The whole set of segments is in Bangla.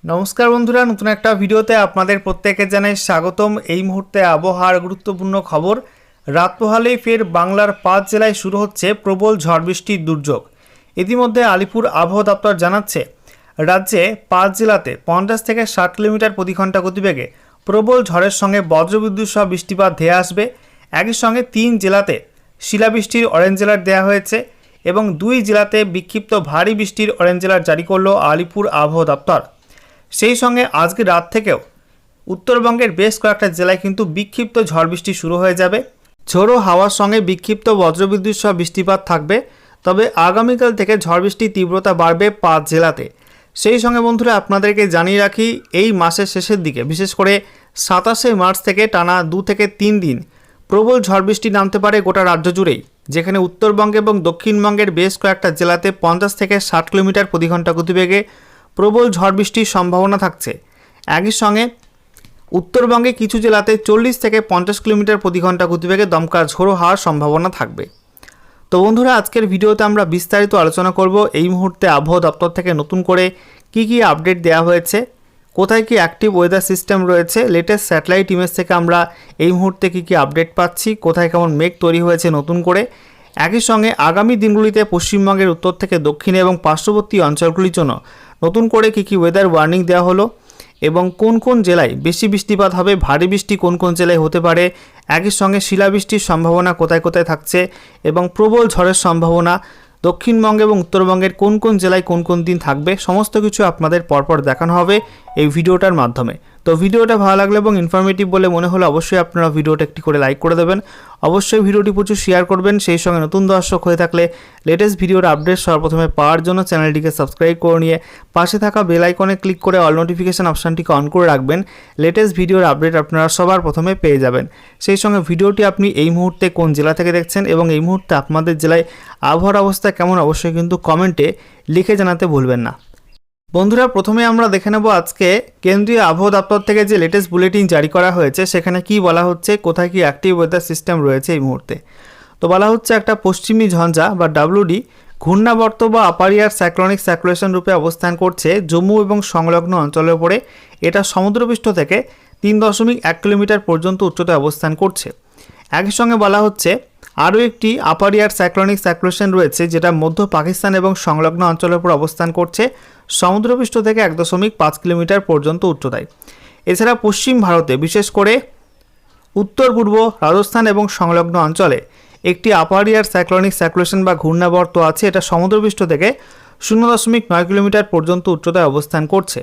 नमस्कार बंधुरा नतून एक भिडियोते आपनादेर प्रत्येके जानाई स्वागतम। এই মুহূর্তে আবহাওয়ার গুরুত্বপূর্ণ খবর। রাত পোহালেই ফের বাংলার 5 জেলায় শুরু হচ্ছে প্রবল ঝড় বৃষ্টির দুর্যোগ। ইতিমধ্যে আলিপুর আবহাওয়া দপ্তর জানাচ্ছে রাজ্যে 5 জেলাতে 50 থেকে 60 কিলোমিটার প্রতি ঘন্টা গতিবেগে প্রবল ঝড়ের সঙ্গে বজ্রবিদ্যুৎ সহ বৃষ্টিপাত ধেয়ে আসবে। একই সঙ্গে 3 জেলাতে শিলাবৃষ্টির অরেঞ্জ অ্যালার্ট দেওয়া হয়েছে এবং 2 জেলাতে বিক্ষিপ্ত ভারী বৃষ্টির অরেঞ্জ অ্যালার্ট জারি করলো আলিপুর আবহাওয়া দপ্তর। সেই সঙ্গে আজকে রাত থেকেও উত্তরবঙ্গের বেশ কয়েকটা জেলায় কিন্তু বিক্ষিপ্ত ঝড় বৃষ্টি শুরু হয়ে যাবে। ঝোড়ো হাওয়ার সঙ্গে বিক্ষিপ্ত বজ্রবিদ্যুৎ সহ বৃষ্টিপাত থাকবে। তবে আগামীকাল থেকে ঝড় বৃষ্টির তীব্রতা বাড়বে 5 জেলাতে। সেই সঙ্গে বন্ধুরা আপনাদেরকে জানিয়ে রাখি এই মাসের শেষের দিকে বিশেষ করে 27শে মার্চ থেকে টানা 2 থেকে 3 দিন প্রবল ঝড় বৃষ্টি নামতে পারে গোটা রাজ্য জুড়েই, যেখানে উত্তরবঙ্গে এবং দক্ষিণবঙ্গের বেশ কয়েকটা জেলাতে 50 থেকে 60 কিলোমিটার প্রতি ঘন্টা গতিবেগে প্রবল ঝড় বৃষ্টির সম্ভাবনা থাকছে। একই সঙ্গে উত্তরবঙ্গে কিছু জেলাতে 40 থেকে 50 কিলোমিটার প্রতি ঘন্টা গতিবেগে দমকা ঝোড়ো হাওয়ার সম্ভাবনা থাকবে। তো বন্ধুরা আজকের ভিডিওতে আমরা বিস্তারিত আলোচনা করব এই মুহূর্তে আবহাওয়া দপ্তর থেকে নতুন করে কি আপডেট দেওয়া হয়েছে, কোথায় কি অ্যাক্টিভ ওয়েদার সিস্টেম রয়েছে, লেটেস্ট স্যাটেলাইট ইমেজ থেকে আমরা এই মুহূর্তে কি আপডেট পাচ্ছি, কোথায় কেমন মেঘ তৈরি হয়েছে নতুন করে। একই সঙ্গে আগামী দিনগুলিতে পশ্চিমবঙ্গের উত্তর থেকে দক্ষিণে এবং পার্শ্ববর্তী অঞ্চলগুলির জন্য নতুন করে কি ওয়েদার ওয়ার্নিং দেওয়া হলো এবং কোন কোন জেলায় বেশি বৃষ্টিপাত হবে, ভারী বৃষ্টি কোন কোন জেলায় হতে পারে, একই সঙ্গে শিলাবৃষ্টির সম্ভাবনা কোথায় কোথায় থাকছে এবং প্রবল ঝড়ের সম্ভাবনা দক্ষিণবঙ্গে এবং উত্তরবঙ্গের কোন কোন জেলায় কোন কোন দিন থাকবে, সমস্ত কিছু আপনাদের পরপর দেখানো হবে এই ভিডিওটার মাধ্যমে। তো ভিডিওটা ভালো লাগলে এবং ইনফরমেটিভ বলে মনে হলে অবশ্যই আপনারা ভিডিওটা একটি করে লাইক করে দেবেন, অবশ্যই ভিডিওটি প্রচুর শেয়ার করবেন। সেই সঙ্গে নতুন দর্শক হয়ে থাকলে লেটেস্ট ভিডিওর আপডেট সর্বপ্রথমে পাওয়ার জন্য চ্যানেলটিকে সাবস্ক্রাইব করে নিয়ে পাশে থাকা বেল আইকনে ক্লিক করে অল নোটিফিকেশন অপশানটিকে অন করে রাখবেন। লেটেস্ট ভিডিওর আপডেট আপনারা সবার প্রথমে পেয়ে যাবেন। সেই সঙ্গে ভিডিওটি আপনি এই মুহূর্তে কোন জেলা থেকে দেখছেন এবং এই মুহূর্তে আপনাদের জেলায় আবহাওয়ার অবস্থা কেমন অবশ্যই কিন্তু কমেন্টে লিখে জানাতে ভুলবেন না। বন্ধুরা প্রথমে আমরা দেখে নেব আজকে কেন্দ্রীয় আবহাওয়া দপ্তর থেকে যে লেটেস্ট বুলেটিন জারি করা হয়েছে সেখানে কি বলা হচ্ছে, কোথায় কি অ্যাক্টিভ ওয়েদার সিস্টেম রয়েছে এই মুহূর্তে। তো বলা হচ্ছে একটা পশ্চিমী ঝঞ্ঝা বা ডাব্লিউডি ঘূর্ণাবর্ত বা আপার এয়ার সাইক্লোনিক সার্কুলেশন রূপে অবস্থান করছে জম্মু এবং সংলগ্ন অঞ্চলের উপরে। এটা সমুদ্রপৃষ্ঠ থেকে 3.1 কিলোমিটার পর্যন্ত উচ্চতায় অবস্থান করছে। একই সঙ্গে বলা হচ্ছে আরও একটি আপার এয়ার সাইক্লোনিক সার্কুলেশন রয়েছে যেটা মধ্য পাকিস্তান এবং সংলগ্ন অঞ্চলের উপর অবস্থান করছে সমুদ্রপৃষ্ঠ থেকে 1.5 কিলোমিটার পর্যন্ত উচ্চতায়। এছাড়া পশ্চিম ভারতে বিশেষ করে উত্তর পূর্ব রাজস্থান এবং সংলগ্ন অঞ্চলে একটি আপার এয়ার সাইক্লোনিক সার্কুলেশন বা ঘূর্ণাবর্ত আছে, এটা সমুদ্রপৃষ্ঠ থেকে 0.9 কিলোমিটার পর্যন্ত উচ্চতায় অবস্থান করছে।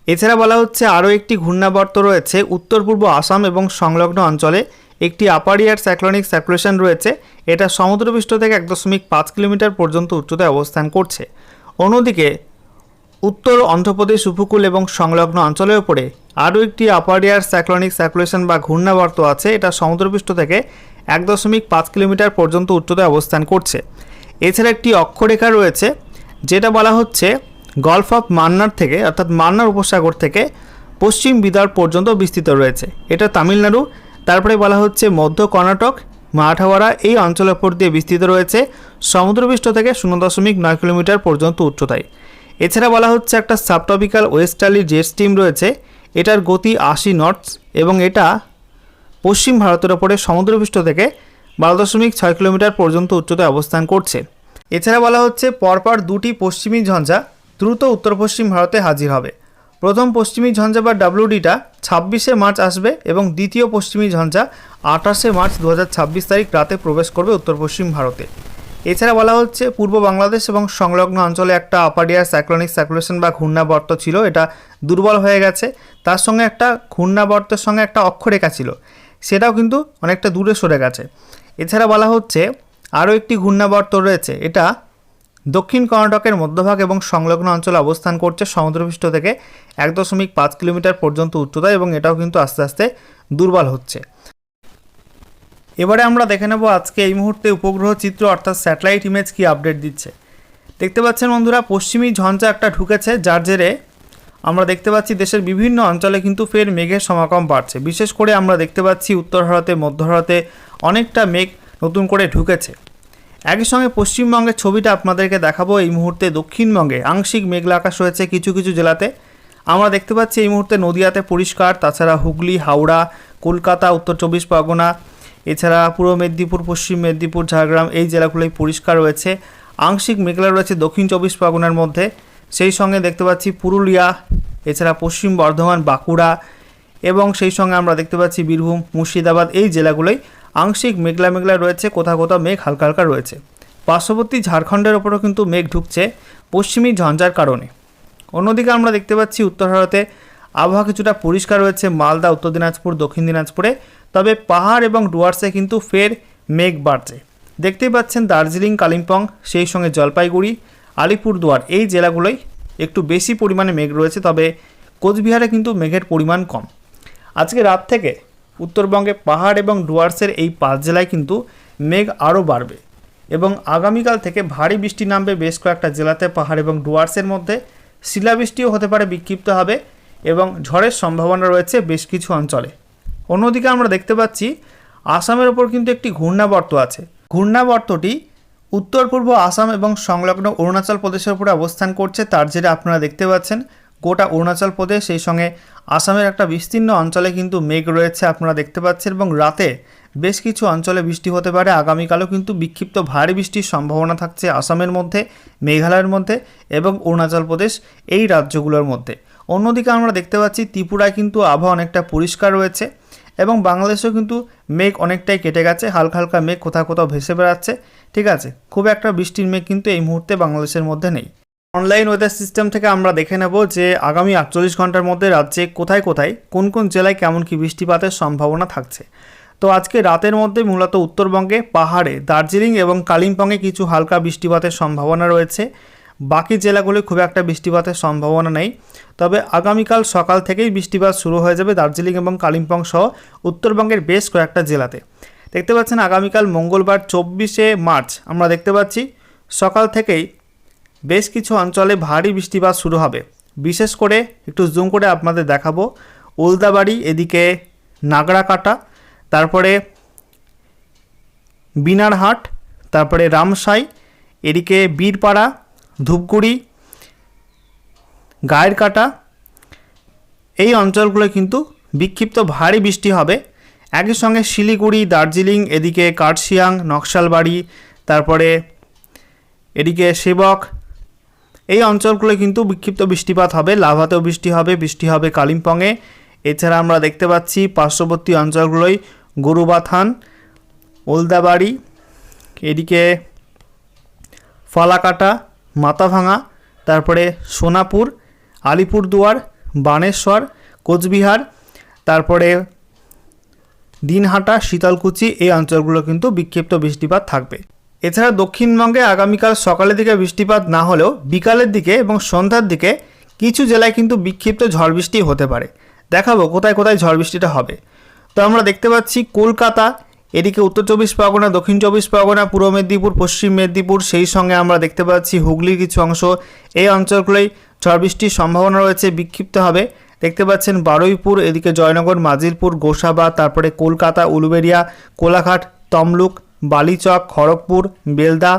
এছাড়া বলা হচ্ছে আরও একটি ঘূর্ণাবর্ত রয়েছে উত্তর পূর্ব আসাম এবং সংলগ্ন অঞ্চলে একটি আপার এয়ার সাইক্লোনিক সার্কুলেশন রয়েছে, এটা সমুদ্রপৃষ্ঠ থেকে 1.5 কিলোমিটার পর্যন্ত উচ্চতায় অবস্থান করছে। অন্যদিকে উত্তর অন্ধ্রপ্রদেশ উপকূল এবং সংলগ্ন অঞ্চলের উপরে আরও একটি আপার এয়ার সাইক্লোনিক সার্কুলেশন বা ঘূর্ণাবর্ত আছে, এটা সমুদ্রপৃষ্ঠ থেকে 1.5 কিলোমিটার পর্যন্ত উচ্চতায় অবস্থান করছে। এছাড়া একটি অক্ষরেখা রয়েছে যেটা বলা হচ্ছে গলফ অফ মান্নার থেকে অর্থাৎ মান্নার উপসাগর থেকে পশ্চিম বিদর্ভ পর্যন্ত বিস্তৃত রয়েছে, এটা তামিলনাড়ু। তারপরে বলা হচ্ছে মধ্য কর্ণাটক মারাঠাওয়াড়া এই অঞ্চলের উপর দিয়ে বিস্তৃত রয়েছে সমুদ্রপৃষ্ঠ থেকে 0.9 কিলোমিটার পর্যন্ত উচ্চতায়। এছাড়া বলা হচ্ছে একটা সাবট্রপিক্যাল ওয়েস্টার্লি জেট স্ট্রিম রয়েছে, এটার গতি 80 নটস এবং এটা পশ্চিম ভারতের ওপরে সমুদ্রপৃষ্ঠ থেকে 12.6 কিলোমিটার পর্যন্ত উচ্চতায় অবস্থান করছে। এছাড়া বলা হচ্ছে পরপর দুটি পশ্চিমী ঝঞ্ঝা দ্রুত উত্তর পশ্চিম ভারতে হাজির হবে। প্রথম পশ্চিমী ঝঞ্ঝা বা ডাব্লিউডিটা 26শে মার্চ আসবে এবং দ্বিতীয় পশ্চিমী ঝঞ্ঝা 28শে মার্চ 2026 তারিখ রাতে প্রবেশ করবে উত্তর পশ্চিম ভারতে। এছাড়া বলা হচ্ছে পূর্ব বাংলাদেশ এবং সংলগ্ন অঞ্চলে একটা আপার এয়ার সাইক্লোনিক সার্কুলেশন বা ঘূর্ণাবর্ত ছিল, এটা দুর্বল হয়ে গেছে। তার সঙ্গে একটা ঘূর্ণাবর্তের সঙ্গে একটা অক্ষরেখা ছিল, সেটাও কিন্তু অনেকটা দূরে সরে গেছে। এছাড়া বলা হচ্ছে আরও একটি ঘূর্ণাবর্ত রয়েছে, এটা দক্ষিণ কর্ণাটকের মধ্যভাগ এবং সংলগ্ন অঞ্চলে অবস্থান করছে সমুদ্রপৃষ্ঠ থেকে 1.5 কিলোমিটার পর্যন্ত উচ্চতায় এবং এটাও কিন্তু আস্তে আস্তে দুর্বল হচ্ছে। এবারে আমরা দেখে নেব আজকে এই মুহূর্তে উপগ্রহ চিত্র অর্থাৎ স্যাটেলাইট ইমেজ কি আপডেট দিচ্ছে। দেখতে পাচ্ছেন বন্ধুরা পশ্চিমী ঝঞ্ঝা একটা ঢুকেছে, যার জেরে আমরা দেখতে পাচ্ছি দেশের বিভিন্ন অঞ্চলে কিন্তু ফের মেঘের সমাগম বাড়ছে। বিশেষ করে আমরা দেখতে পাচ্ছি উত্তর ভারতে মধ্য ভারতে অনেকটা মেঘ নতুন করে ঢুকেছে। একই সঙ্গে পশ্চিমবঙ্গের ছবিটা আপনাদেরকে দেখাবো। এই মুহূর্তে দক্ষিণবঙ্গে আংশিক মেঘলা আকাশ রয়েছে কিছু কিছু জেলাতে, আমরা দেখতে পাচ্ছি এই মুহূর্তে নদিয়াতে পরিষ্কার, তাছাড়া হুগলি, হাওড়া, কলকাতা, উত্তর 24 পরগনা, এছাড়া পূর্ব মেদিনীপুর, পশ্চিম মেদিনীপুর, ঝাড়গ্রাম এই জেলাগুলোই পরিষ্কার রয়েছে। আংশিক মেঘলা রয়েছে দক্ষিণ 24 পরগনার মধ্যে, সেই সঙ্গে দেখতে পাচ্ছি পুরুলিয়া, এছাড়া পশ্চিম বর্ধমান, বাঁকুড়া এবং সেই সঙ্গে আমরা দেখতে পাচ্ছি বীরভূম, মুর্শিদাবাদ এই জেলাগুলোই আংশিক মেঘলা মেঘলা রয়েছে, কোথাও কোথাও মেঘ হালকা হালকা রয়েছে। পার্শ্ববর্তী ঝাড়খণ্ডের ওপরও কিন্তু মেঘ ঢুকছে পশ্চিমী ঝঞ্ঝার কারণে। অন্যদিকে আমরা দেখতে পাচ্ছি উত্তর ভারতে আবহাওয়া কিছুটা পরিষ্কার রয়েছে মালদা, উত্তর দিনাজপুর, দক্ষিণ দিনাজপুরে, তবে পাহাড় এবং ডুয়ার্সে কিন্তু ফের মেঘ বাড়ছে। দেখতেই পাচ্ছেন দার্জিলিং, কালিম্পং, সেই সঙ্গে জলপাইগুড়ি, আলিপুরদুয়ার এই জেলাগুলোই একটু বেশি পরিমাণে মেঘ রয়েছে, তবে কোচবিহারে কিন্তু মেঘের পরিমাণ কম। আজকে রাত থেকে উত্তরবঙ্গে পাহাড় এবং ডুয়ার্সের এই 5 জেলায় কিন্তু মেঘ আরও বাড়বে এবং আগামীকাল থেকে ভারী বৃষ্টি নামবে বেশ কয়েকটা জেলাতে। পাহাড় এবং ডুয়ার্সের মধ্যে শিলাবৃষ্টিও হতে পারে, বিক্ষিপ্ত হবে এবং ঝড়ের সম্ভাবনা রয়েছে বেশ কিছু অঞ্চলে। অন্যদিকে আমরা দেখতে পাচ্ছি আসামের ওপর কিন্তু একটি ঘূর্ণাবর্ত আছে। ঘূর্ণাবর্তটি উত্তর পূর্ব আসাম এবং সংলগ্ন অরুণাচল প্রদেশের উপরে অবস্থান করছে। তার জেরে আপনারা দেখতে পাচ্ছেন গোটা অরুণাচল প্রদেশ, সেই সঙ্গে আসামের একটা বিস্তীর্ণ অঞ্চলে কিন্তু মেঘ রয়েছে আপনারা দেখতে পাচ্ছেন, এবং রাতে বেশ কিছু অঞ্চলে বৃষ্টি হতে পারে। আগামীকালও কিন্তু বিক্ষিপ্ত ভারী বৃষ্টির সম্ভাবনা থাকছে আসামের মধ্যে, মেঘালয়ের মধ্যে এবং অরুণাচল প্রদেশ এই রাজ্যগুলোর মধ্যে। অন্যদিকে আমরা দেখতে পাচ্ছি ত্রিপুরায় কিন্তু আবহাওয়া অনেকটা পরিষ্কার রয়েছে এবং বাংলাদেশেও কিন্তু মেঘ অনেকটাই কেটে গেছে, হালকা হালকা মেঘ কোথাও কোথাও ভেসে বেড়াচ্ছে। ঠিক আছে, খুব একটা বৃষ্টির মেঘ কিন্তু এই মুহূর্তে বাংলাদেশের মধ্যে নেই। অনলাইন ওয়েদার সিস্টেম থেকে আমরা দেখে নেব যে আগামী 48 ঘন্টার মধ্যে রাজ্যে কোথায় কোথায় কোন কোন জেলায় কেমন কি বৃষ্টিপাতের সম্ভাবনা থাকছে। তো আজকে রাতের মধ্যে মূলত উত্তরবঙ্গে পাহাড়ে, দার্জিলিং এবং কালিম্পংয়ে কিছু হালকা বৃষ্টিপাতের সম্ভাবনা রয়েছে। বাকি জেলাগুলোয় খুব একটা বৃষ্টিপাতের সম্ভাবনা নেই, তবে আগামীকাল সকাল থেকেই বৃষ্টিপাত শুরু হয়ে যাবে দার্জিলিং এবং কালিম্পং সহ উত্তরবঙ্গের বেশ কয়েকটা জেলাতে। দেখতে পাচ্ছেন আগামীকাল মঙ্গলবার 24শে মার্চ আমরা দেখতে পাচ্ছি সকাল থেকেই বেশ কিছু অঞ্চলে ভারী বৃষ্টিপাত শুরু হবে। বিশেষ করে একটু জুম করে আপনাদের দেখাবো, উলদাবাড়ি, এদিকে নাগরাকাটা, তারপরে বিনারহাট, তারপরে রামসাই, এদিকে বীরপাড়া, ধূপগুড়ি, গায়েরকাটা এই অঞ্চলগুলো কিন্তু বিক্ষিপ্ত ভারী বৃষ্টি হবে। একই সঙ্গে শিলিগুড়ি, দার্জিলিং, এদিকে কার্শিয়াং, নকশালবাড়ি, তারপরে এদিকে সেবক এই অঞ্চলগুলো কিন্তু বিক্ষিপ্ত বৃষ্টিপাত হবে। লাভাতেও বৃষ্টি হবে কালিম্পংয়ে। এছাড়া আমরা দেখতে পাচ্ছি পার্শ্ববর্তী অঞ্চলগুলোই গরুবাথান, ওলদাবাড়ি, এদিকে ফালাকাটা, মাথাভাঙা, তারপরে সোনাপুর, আলিপুরদুয়ার, বানেশ্বর, কোচবিহার, তারপরে দিনহাটা, শীতলকুচি এই অঞ্চলগুলো কিন্তু বিক্ষিপ্ত বৃষ্টিপাত থাকবে। এছাড়া দক্ষিণবঙ্গে আগামীকাল সকালের দিকে বৃষ্টিপাত না হলেও বিকালের দিকে এবং সন্ধ্যার দিকে কিছু জেলায় কিন্তু বিক্ষিপ্ত ঝড় বৃষ্টি হতে পারে। দেখাবো কোথায় কোথায় ঝড় বৃষ্টিটা হবে। তো আমরা দেখতে পাচ্ছি কলকাতা, এদিকে উত্তর 24 পরগনা, দক্ষিণ 24 পরগনা, পূর্ব মেদিনীপুর, পশ্চিম মেদিনীপুর, সেই সঙ্গে আমরা দেখতে পাচ্ছি হুগলির কিছু অংশ, এই অঞ্চলগুলোই ঝড় বৃষ্টির সম্ভাবনা রয়েছে, বিক্ষিপ্ত হবে। দেখতে পাচ্ছেন বারুইপুর, এদিকে জয়নগর, মাজিলপুর, গোসাবা, তারপরে কলকাতা, উলুবেড়িয়া, কোলাঘাট, তমলুক, বালিচক, খড়গপুর, বেলদা,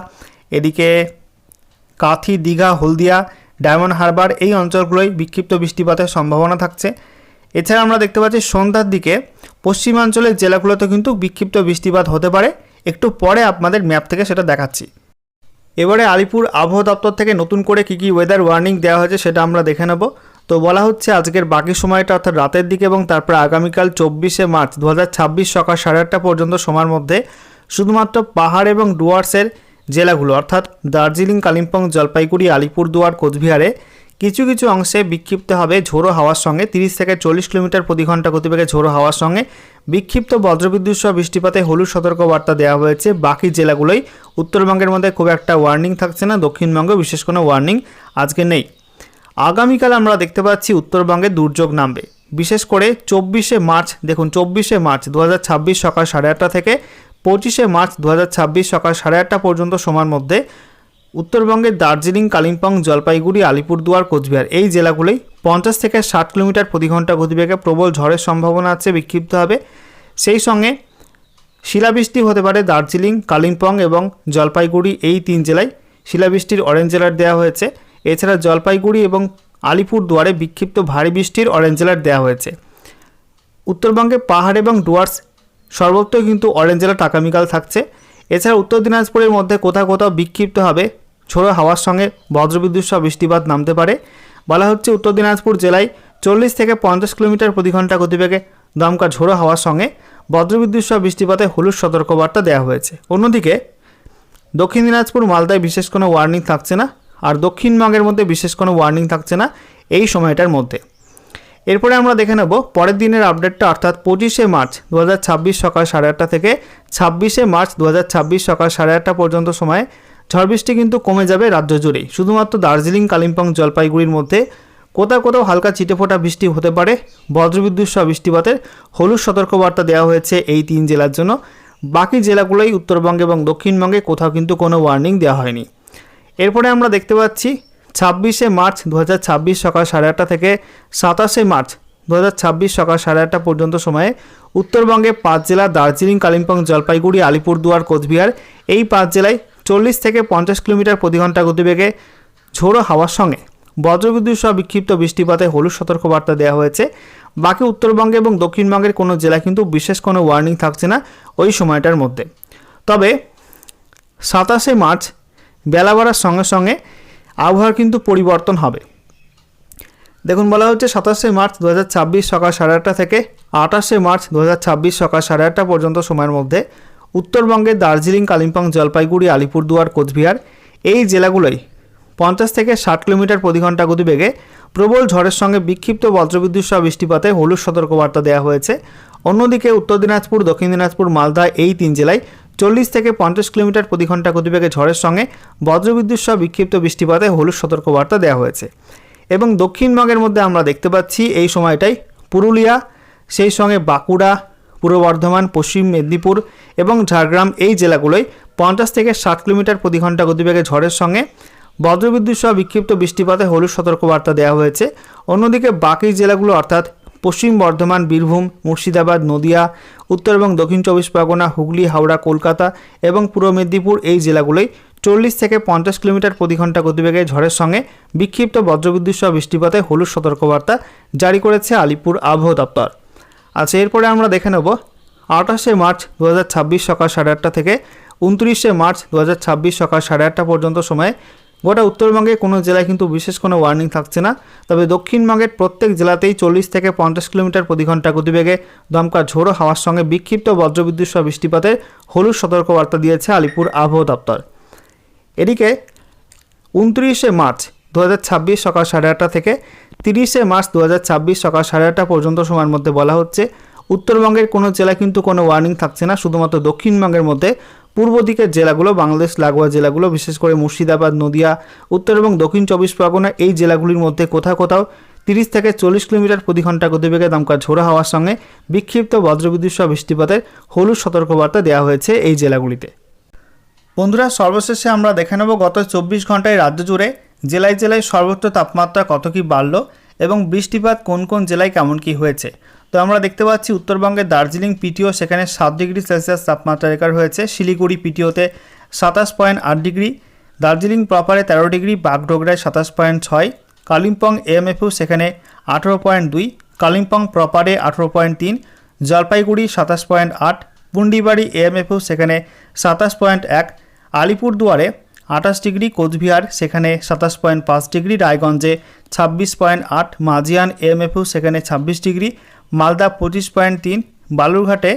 এদিকে কাথি, দীঘা, হলদিয়া, ডায়মন্ড হারবার এই অঞ্চলগুলোই বিক্ষিপ্ত বৃষ্টিপাতের সম্ভাবনা থাকছে। এছাড়া আমরা দেখতে পাচ্ছি সন্ধ্যার দিকে পশ্চিমাঞ্চলের জেলাগুলোতে কিন্তু বিক্ষিপ্ত বৃষ্টিপাত হতে পারে। একটু পরে আপনাদের ম্যাপ থেকে সেটা দেখাচ্ছি। এবারে আলিপুর আবহাওয়া দপ্তর থেকে নতুন করে কী ওয়েদার ওয়ার্নিং দেওয়া হয়েছে সেটা আমরা দেখে নেব। তো বলা হচ্ছে আজকের বাকি সময়টা অর্থাৎ রাতের দিকে এবং তারপর আগামীকাল 24শে মার্চ 2026 সকাল 8:30 পর্যন্ত সময়ের মধ্যে শুধুমাত্র পাহাড় এবং ডুয়ার্সের জেলাগুলো অর্থাৎ দার্জিলিং, কালিম্পং, জলপাইগুড়ি, আলিপুরদুয়ার, কোচবিহারে কিছু কিছু অংশে বিক্ষিপ্ত হবে ঝোড়ো হাওয়ার সঙ্গে 30 থেকে 40 কিলোমিটার প্রতি ঘন্টা গতিবেগে ঝোড়ো হাওয়ার সঙ্গে বিক্ষিপ্ত বজ্রবিদ্যুৎ সহ বৃষ্টিপাতে হলুদ সতর্কবার্তা দেওয়া হয়েছে। বাকি জেলাগুলোই উত্তরবঙ্গের মধ্যে খুব একটা ওয়ার্নিং থাকছে না, দক্ষিণবঙ্গে বিশেষ কোনো ওয়ার্নিং আজকে নেই। আগামীকাল আমরা দেখতে পাচ্ছি উত্তরবঙ্গে দুর্যোগ নামবে, বিশেষ করে 24শে মার্চ। দেখুন 24শে মার্চ 2026 সকাল 8:30 থেকে 25শে মার্চ 2026 সকাল 8:30 পর্যন্ত সময়ের মধ্যে উত্তরবঙ্গের দার্জিলিং, কালিম্পং, জলপাইগুড়ি, আলিপুরদুয়ার, কোচবিহার এই জেলাগুলোই 50 থেকে 60 কিলোমিটার প্রতি ঘন্টা গতিবেগে প্রবল ঝড়ের সম্ভাবনা আছে, বিক্ষিপ্ত হবে। সেই সঙ্গে শিলাবৃষ্টি হতে পারে দার্জিলিং, কালিম্পং এবং জলপাইগুড়ি এই 3 জেলায় শিলাবৃষ্টির অরেঞ্জ অ্যালার্ট দেওয়া হয়েছে। এছাড়া জলপাইগুড়ি এবং আলিপুরদুয়ারে বিক্ষিপ্ত ভারী বৃষ্টির অরেঞ্জ অ্যালার্ট দেওয়া হয়েছে। উত্তরবঙ্গে পাহাড় এবং ডুয়ার্স সর্বত্রই কিন্তু অরেঞ্জ অ্যালার্ট আগামীকাল থাকছে। এছাড়া উত্তর দিনাজপুরের মধ্যে কোথাও কোথাও বিক্ষিপ্তভাবে ঝোড়ো হাওয়ার সঙ্গে বজ্রবিদ্যুৎ সহ বৃষ্টিপাত নামতে পারে। বলা হচ্ছে উত্তর দিনাজপুর জেলায় 40 থেকে 50 কিলোমিটার প্রতি ঘন্টা গতিবেগে দমকা ঝোড়ো হাওয়ার সঙ্গে বজ্রবিদ্যুৎ সহ বৃষ্টিপাতে হলুদ সতর্কবার্তা দেওয়া হয়েছে। অন্যদিকে দক্ষিণ দিনাজপুর মালদায় বিশেষ কোনো ওয়ার্নিং থাকছে না, আর দক্ষিণবঙ্গের মধ্যে বিশেষ কোনো ওয়ার্নিং থাকছে না এই সময়টার মধ্যে। এরপরে আমরা দেখে নেব পরের দিনের আপডেটটা, অর্থাৎ 25শে মার্চ 2026 সকাল 8:30 থেকে 26শে মার্চ 2026 সকাল 8:30 পর্যন্ত সময়ে ঝড় বৃষ্টি কিন্তু কমে যাবে রাজ্য জুড়েই। শুধুমাত্র দার্জিলিং, কালিম্পং, জলপাইগুড়ির মধ্যে কোথাও কোথাও হালকা চিটেফোঁটা বৃষ্টি হতে পারে। বজ্রবিদ্যুৎ সহ বৃষ্টিপাতের হলুদ সতর্কবার্তা দেওয়া হয়েছে এই 3 জেলার জন্য। বাকি জেলাগুলোই উত্তরবঙ্গে এবং দক্ষিণবঙ্গে কোথাও কিন্তু কোনো ওয়ার্নিং দেওয়া হয়নি। এরপরে আমরা দেখতে পাচ্ছি 26শে মার্চ 2026 সকাল 8:30 থেকে 27শে মার্চ 2026 সকাল 8:30 পর্যন্ত সময়ে উত্তরবঙ্গে 5 জেলা দার্জিলিং, কালিম্পং, জলপাইগুড়ি, আলিপুরদুয়ার, কোচবিহার এই 5 জেলায় 40 থেকে 50 কিলোমিটার প্রতি ঘন্টা গতিবেগে ঝোড়ো হাওয়ার সঙ্গে বজ্রবিদ্যুৎ সহ বিক্ষিপ্ত বৃষ্টিপাতে হলুদ সতর্কবার্তা দেওয়া হয়েছে। বাকি উত্তরবঙ্গে এবং দক্ষিণবঙ্গের কোনো জেলায় কিন্তু বিশেষ কোনো ওয়ার্নিং থাকছে না ওই সময়টার মধ্যে। তবে 27শে মার্চ বেলা বাড়ার সঙ্গে সঙ্গে আবহাওয়ার কিন্তু পরিবর্তন হবে। দেখুন, বলা হচ্ছে 27শে মার্চ 2026 সকাল 8:30 থেকে 28শে মার্চ 2026 সকাল 8:30 পর্যন্ত সময়ের মধ্যে উত্তরবঙ্গে দার্জিলিং, কালিম্পং, জলপাইগুড়ি, আলিপুরদুয়ার, কোচবিহার এই জেলাগুলোই 50 থেকে 60 কিলোমিটার প্রতি ঘন্টা গতিবেগে প্রবল ঝড়ের সঙ্গে বিক্ষিপ্ত বজ্রবিদ্যুৎ সহ বৃষ্টিপাতে হলুদ সতর্কবার্তা দেওয়া হয়েছে। অন্যদিকে উত্তর দিনাজপুর, দক্ষিণ দিনাজপুর, মালদা এই 3 জেলায় 40 থেকে 50 কিলোমিটার প্রতি ঘন্টা গতিবেগে ঝড়ের সঙ্গে বজ্রবিদ্যুৎ সহ বিক্ষিপ্ত বৃষ্টিপাতে হলুদ সতর্কবার্তা দেওয়া হয়েছে। এবং দক্ষিণবঙ্গের মধ্যে আমরা দেখতে পাচ্ছি এই সময়টাই পুরুলিয়া, সেই সঙ্গে বাঁকুড়া, পূর্ব বর্ধমান, পশ্চিম মেদিনীপুর এবং ঝাড়গ্রাম এই জেলাগুলোই 50 থেকে 60 কিলোমিটার প্রতি ঘন্টা গতিবেগে ঝড়ের সঙ্গে বজ্রবিদ্যুৎ সহ বিক্ষিপ্ত বৃষ্টিপাতে হলুদ সতর্কবার্তা দেওয়া হয়েছে। অন্যদিকে বাকি জেলাগুলো অর্থাৎ পশ্চিম বর্ধমান, বীরভূম, মুর্শিদাবাদ, নদিয়া, উত্তর এবং দক্ষিণ 24 পরগনা, হুগলি, হাওড়া, কলকাতা এবং পূর্ব মেদিনীপুর এই জেলাগুলোই 40 থেকে 50 কিলোমিটার প্রতি ঘন্টা গতিবেগে ঝড়ের সঙ্গে বিক্ষিপ্ত বজ্রবিদ্যুৎ সহ বৃষ্টিপাতে হলুদ সতর্কবার্তা জারি করেছে আলিপুর আবহাওয়া দপ্তর। আচ্ছা, এরপরে আমরা দেখে নেব 28শে মার্চ 2026 সকাল 8:30 থেকে 29শে মার্চ 2026 সকাল 8:30 পর্যন্ত সময়ে গোটা উত্তরবঙ্গে কোনো জেলায় কিন্তু বিশেষ কোনো ওয়ার্নিং থাকছে না। তবে দক্ষিণবঙ্গের প্রত্যেক জেলাতেই 40 থেকে 50 কিলোমিটার প্রতি ঘন্টা গতিবেগে দমকা ঝোড়ো হাওয়ার সঙ্গে বিক্ষিপ্ত বজ্রবিদ্যুৎ সহ বৃষ্টিপাতের হলুদ সতর্কবার্তা দিয়েছে আলিপুর আবহাওয়া দপ্তর। এদিকে 29শে মার্চ 2026 সকাল 8:30 থেকে 30শে মার্চ 2026 সকাল 8:30 পর্যন্ত সময়ের মধ্যে বলা হচ্ছে উত্তরবঙ্গের কোনো জেলায় কিন্তু কোনো ওয়ার্নিং থাকছে না। শুধুমাত্র দক্ষিণবঙ্গের মধ্যে পূর্ব দিকের জেলাগুলো, বাংলাদেশ লাগোয়া জেলাগুলো, বিশেষ করে মুর্শিদাবাদ, নদিয়া, উত্তর এবং দক্ষিণ 24 পরগনা এই জেলাগুলির মধ্যে কোথাও কোথাও 30 থেকে 40 কিলোমিটার প্রতি ঘন্টা গতিবেগে দমকা ঝোড়ো হাওয়ার সঙ্গে বিক্ষিপ্ত বজ্রবিদ্যুৎ সহ বৃষ্টিপাতের হলুদ সতর্কবার্তা দেওয়া হয়েছে এই জেলাগুলিতে। বন্ধুরা, সর্বশেষে আমরা দেখে নেব গত 24 ঘন্টায় রাজ্য জুড়ে জেলায় জেলায় সর্বোচ্চ তাপমাত্রা কত কি বাড়লো এবং বৃষ্টিপাত কোন কোন জেলায় কেমন কি হয়েছে। তো আমরা দেখতে পাচ্ছি উত্তরবঙ্গের দার্জিলিং পিটিও সেখানে 7 ডিগ্রি সেলসিয়াস তাপমাত্রা রেকর্ড হয়েছে। শিলিগুড়ি পিটিওতে 27.8 ডিগ্রি, দার্জিলিং প্রপারে 13 ডিগ্রি, বাগডোগরায় 27.6, কালিম্পং এএমএফইউ সেখানে 18.2, কালিম্পং প্রপারে 18.3, জলপাইগুড়ি 27.8, পুন্ডিবাড়ি এএমএফইউ সেখানে 27.1, আলিপুরদুয়ারে 28 ডিগ্রি, কোচবিহার সেখানে 27.5 ডিগ্রি, রায়গঞ্জে 26.8, মাজিয়ান এএমএফইউ সেখানে 26 ডিগ্রি, মালদা 25.3, বালুরঘাটে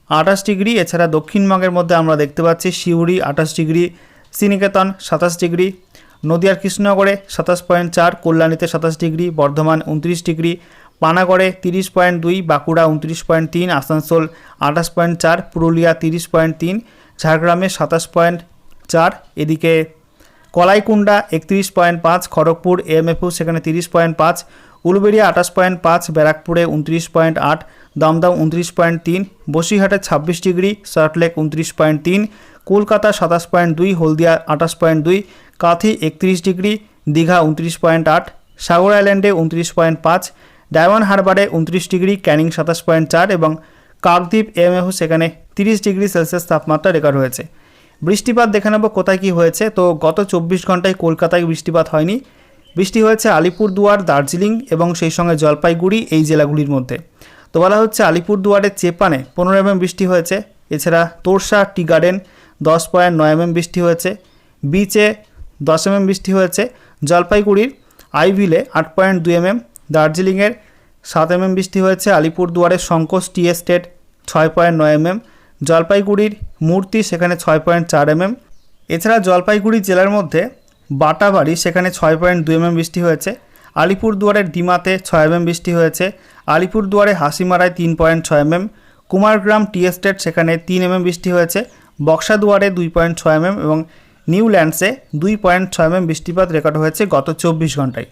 28 ডিগ্রি। এছাড়া দক্ষিণবঙ্গের মধ্যে আমরা দেখতে পাচ্ছি সিউড়ি 28 ডিগ্রি, শ্রীনিকেতন 27 ডিগ্রি, নদিয়ার কৃষ্ণনগরে 27.4, কল্যাণীতে 27 ডিগ্রি, বর্ধমান 29 ডিগ্রি, পানাগড়ে 30.2, বাঁকুড়া 29.3, আসানসোল 28.4, পুরুলিয়া 30.3, ঝাড়গ্রামে 27.4, এদিকে কলাইকুণ্ডা 31.5, খড়গপুর এএমএফইউ সেখানে 30.5, উলুবেড়িয়া 28.5, ব্যারাকপুরে 29.8, দমদম 29.3, বসিরহাটে 26 ডিগ্রি, সল্টলেক 29.3, কলকাতা 27.2, হলদিয়া 28.2, কাঁথি 31 ডিগ্রি, দীঘা 29.8, সাগর আইল্যান্ডে 29.5, ডায়মন্ড হারবারে 29 ডিগ্রি, ক্যানিং 27.4 এবং কাকদ্বীপ এএমএফইউ সেখানে 30 ডিগ্রি সেলসিয়াস তাপমাত্রা রেকর্ড হয়েছে। বৃষ্টিপাত দেখে নেব কোথায় কী হয়েছে। তো গত 24 ঘন্টায় কলকাতায় বৃষ্টিপাত হয়নি, বৃষ্টি হয়েছে আলিপুরদুয়ার, দার্জিলিং এবং সেই সঙ্গে জলপাইগুড়ি এই জেলাগুলির মধ্যে। তো বলা হচ্ছে আলিপুরদুয়ারের চেপানে 15 mm বৃষ্টি হয়েছে। এছাড়া তোরসা, টি গার্ডেন 10.9 mm বৃষ্টি হয়েছে। বিচে 10 mm বৃষ্টি হয়েছে। জলপাইগুড়ির আইভিলে 8.2 mm, দার্জিলিংয়ের 7 mm বৃষ্টি হয়েছে। আলিপুরদুয়ারের শঙ্কোস টি এস্টেট 6.9 mm, জলপাইগুড়ির মূর্তি সেখানে 6.4 mm। এছাড়া জলপাইগুড়ি জেলার মধ্যে বাটাবাড়ি সেখানে 6.2 mm বৃষ্টি হয়েছে। আলিপুরদুয়ারের ডিমাতে 6 mm বৃষ্টি হয়েছে। আলিপুরদুয়ারে হাসিমারায় 3.6 mm, কুমারগ্রাম টি এস্টেট সেখানে 3 mm বৃষ্টি হয়েছে। বক্সাদুয়ারে 2.6 mm এবং নিউল্যান্ডসে 2.6 mm বৃষ্টিপাত রেকর্ড হয়েছে গত 24 ঘন্টায়।